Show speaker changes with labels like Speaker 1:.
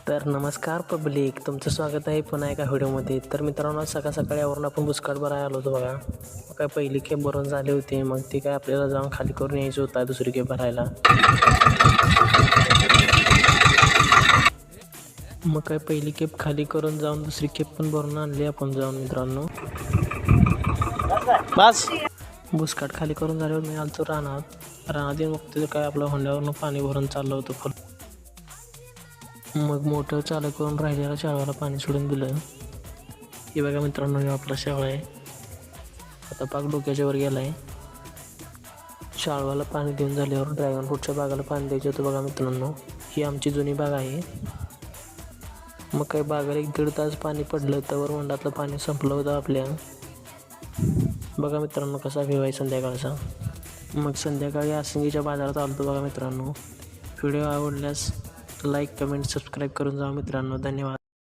Speaker 1: तर नमस्कार पब्लिक, तुमचं स्वागत आहे पुन्हा एका व्हिडिओमध्ये. तर मित्रांनो, सकाळी आवरून आपण बुसकाट भरायला आलो होतो बघा. मग काय पहिली खेप भरून झाली होती, मग ती काय आपल्याला जाऊन खाली करून यायचं होता दुसरी खेप भरायला. मग काय पहिली खेप खाली करून जाऊन दुसरी खेप पण भरून आणली आपण जाऊन मित्रांनो. बस बुसकाट खाली करून झाल्यावर मी आलतो रानात येऊन बघतो काय आपल्या होंड्यावरनं पाणी भरून चाललं होतं फुल. मग मोटर चालू करून राहिलेल्या शाळाला पाणी सोडून दिलं. हे बघा मित्रांनो, हे आपला शाळा आहे. आता पाक डोक्याच्या वर गेला आहे. शाळवाला पाणी देऊन झाल्यावर ड्रॅगन फ्रूटच्या बागाला पाणी द्यायचं होतं बघा मित्रांनो. ही आमची जुनी बाग आहे. मग काही बागाला 1-1.5 तास पाणी पडलं, तर वंडातलं पाणी संपलं होतं आपल्या. बघा मित्रांनो कसा व्ह्यू आहे संध्याकाळचा. मग संध्याकाळी आसिंगीच्या बाजारात आलो बघा मित्रांनो. व्हिडिओ आवडल्यास लाईक, कमेंट, सबस्क्राईब करून जा मित्रांनो. धन्यवाद.